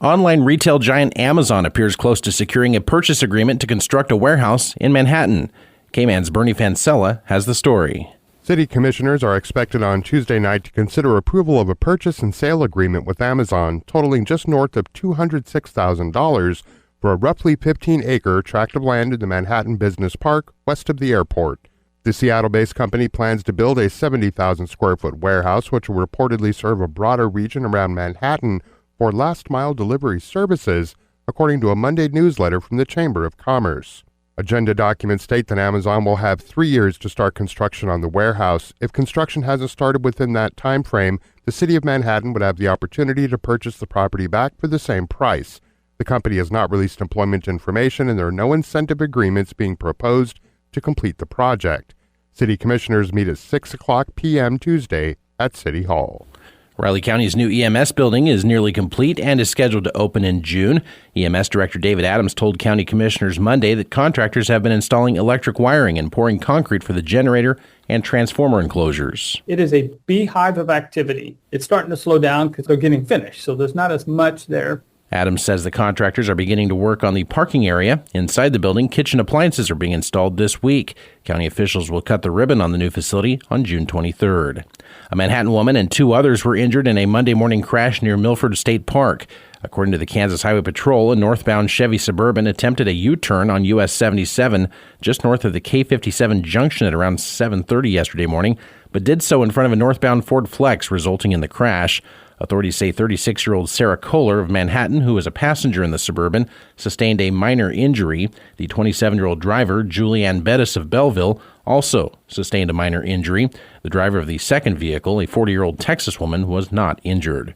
Online retail giant Amazon appears close to securing a purchase agreement to construct a warehouse in Manhattan. K-Man's Bernie Fancella has the story. City commissioners are expected on Tuesday night to consider approval of a purchase and sale agreement with Amazon totaling just north of $206,000 for a roughly 15-acre tract of land in the Manhattan Business Park west of the airport. The Seattle-based company plans to build a 70,000-square-foot warehouse which will reportedly serve a broader region around Manhattan for last-mile delivery services, according to a Monday newsletter from the Chamber of Commerce. Agenda documents state that Amazon will have 3 years to start construction on the warehouse. If construction hasn't started within that time frame, the city of Manhattan would have the opportunity to purchase the property back for the same price. The company has not released employment information, and there are no incentive agreements being proposed to complete the project. City commissioners meet at 6 o'clock p.m. Tuesday at City Hall. Riley County's new EMS building is nearly complete and is scheduled to open in June. EMS Director David Adams told county commissioners Monday that contractors have been installing electric wiring and pouring concrete for the generator and transformer enclosures. It is a beehive of activity. It's starting to slow down because they're getting finished, so there's not as much there. Adams says the contractors are beginning to work on the parking area. Inside the building, kitchen appliances are being installed this week. County officials will cut the ribbon on the new facility on June 23rd. A Manhattan woman and 2 others were injured in a Monday morning crash near Milford State Park. According to the Kansas Highway Patrol, a northbound Chevy Suburban attempted a U-turn on US 77 just north of the K57 junction at around 7:30 yesterday morning, but did so in front of a northbound Ford Flex, resulting in the crash. Authorities say 36-year-old Sarah Kohler of Manhattan, who was a passenger in the Suburban, sustained a minor injury. The 27-year-old driver, Julianne Bettis of Belleville, also sustained a minor injury. The driver of the second vehicle, a 40-year-old Texas woman, was not injured.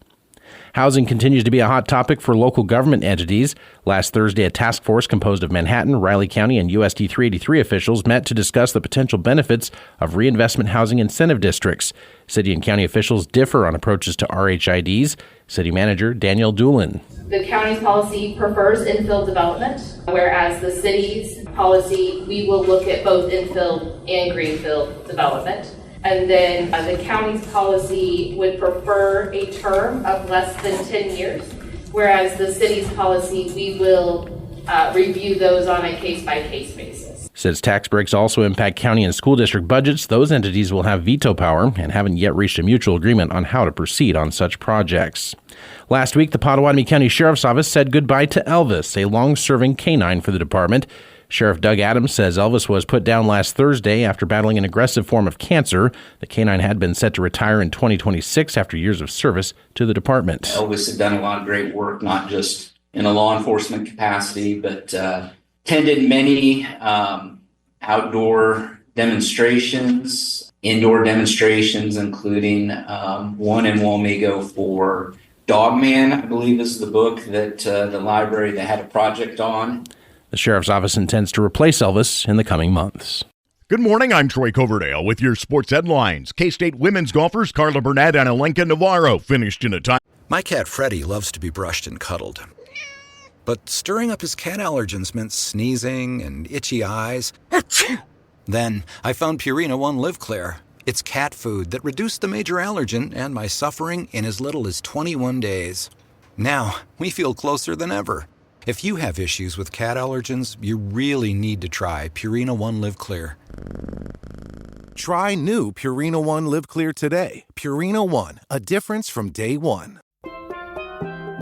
Housing continues to be a hot topic for local government entities. Last Thursday, a task force composed of Manhattan, Riley County, and USD 383 officials met to discuss the potential benefits of reinvestment housing incentive districts. City and county officials differ on approaches to RHIDs. City Manager Danielle Doolin. The county's policy prefers infill development, whereas the city's policy, we will look at both infill and greenfield development. And then the county's policy would prefer a term of less than 10 years, whereas the city's policy, we will review those on a case-by-case basis. Says tax breaks also impact county and school district budgets. Those entities will have veto power and haven't yet reached a mutual agreement on how to proceed on such projects. Last week, the Potawatomi County Sheriff's Office said goodbye to Elvis, a long-serving canine for the department. Sheriff Doug Adams says Elvis was put down last Thursday after battling an aggressive form of cancer. The canine had been set to retire in 2026 after years of service to the department. Elvis had done a lot of great work, not just in a law enforcement capacity, but attended many outdoor demonstrations, indoor demonstrations, including one in Walmego for Dogman, I believe is the book that the library they had a project on. The Sheriff's Office intends to replace Elvis in the coming months. Good morning, I'm Troy Coverdale with your sports headlines. K-State women's golfers Carla Burnett and Alenka Navarro finished in a tie. My cat Freddie loves to be brushed and cuddled. But stirring up his cat allergens meant sneezing and itchy eyes. Then I found Purina One Live Clear. It's cat food that reduced the major allergen and my suffering in as little as 21 days. Now, we feel closer than ever. If you have issues with cat allergens, you really need to try Purina One Live Clear. Try new Purina One Live Clear today. Purina One, a difference from day one.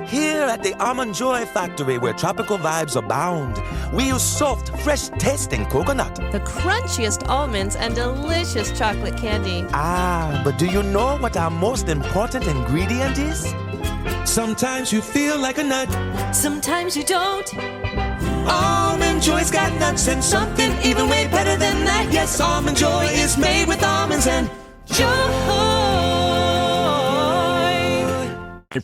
Here at the Almond Joy Factory, where tropical vibes abound, we use soft, fresh-tasting coconut. The crunchiest almonds and delicious chocolate candy. Ah, but do you know what our most important ingredient is? Sometimes you feel like a nut. Sometimes you don't. Almond Joy's got nuts and something even way better than that. Yes, Almond Joy is made with almonds and joy.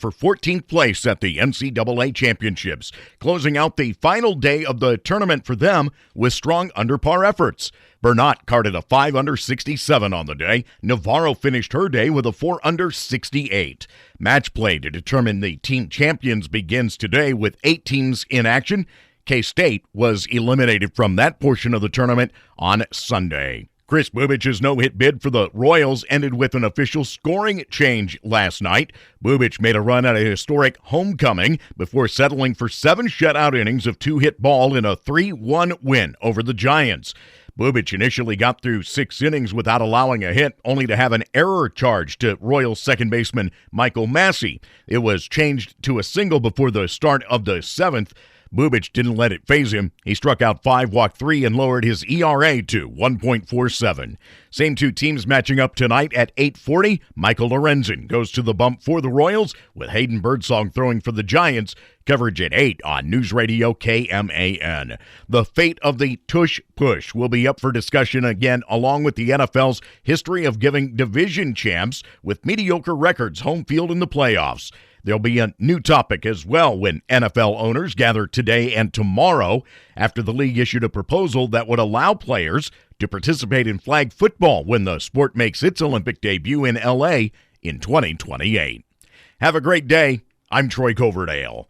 For 14th place at the NCAA Championships, closing out the final day of the tournament for them with strong under-par efforts. Bernat carded a 5-under 67 on the day. Navarro finished her day with a 4-under 68. Match play to determine the team champions begins today with 8 teams in action. K-State was eliminated from that portion of the tournament on Sunday. Chris Bubic's no-hit bid for the Royals ended with an official scoring change last night. Bubic made a run at a historic homecoming before settling for 7 shutout innings of 2-hit ball in a 3-1 win over the Giants. Bubic initially got through 6 innings without allowing a hit, only to have an error charged to Royals second baseman Michael Massey. It was changed to a single before the start of the 7th. Bubic didn't let it faze him. He struck out 5, walked 3, and lowered his ERA to 1.47. Same two teams matching up tonight at 8:40. Michael Lorenzen goes to the bump for the Royals, with Hayden Birdsong throwing for the Giants. Coverage at 8 on News Radio KMAN. The fate of the tush push will be up for discussion again, along with the NFL's history of giving division champs with mediocre records home field in the playoffs. There'll be a new topic as well when NFL owners gather today and tomorrow after the league issued a proposal that would allow players to participate in flag football when the sport makes its Olympic debut in L.A. in 2028. Have a great day. I'm Troy Coverdale.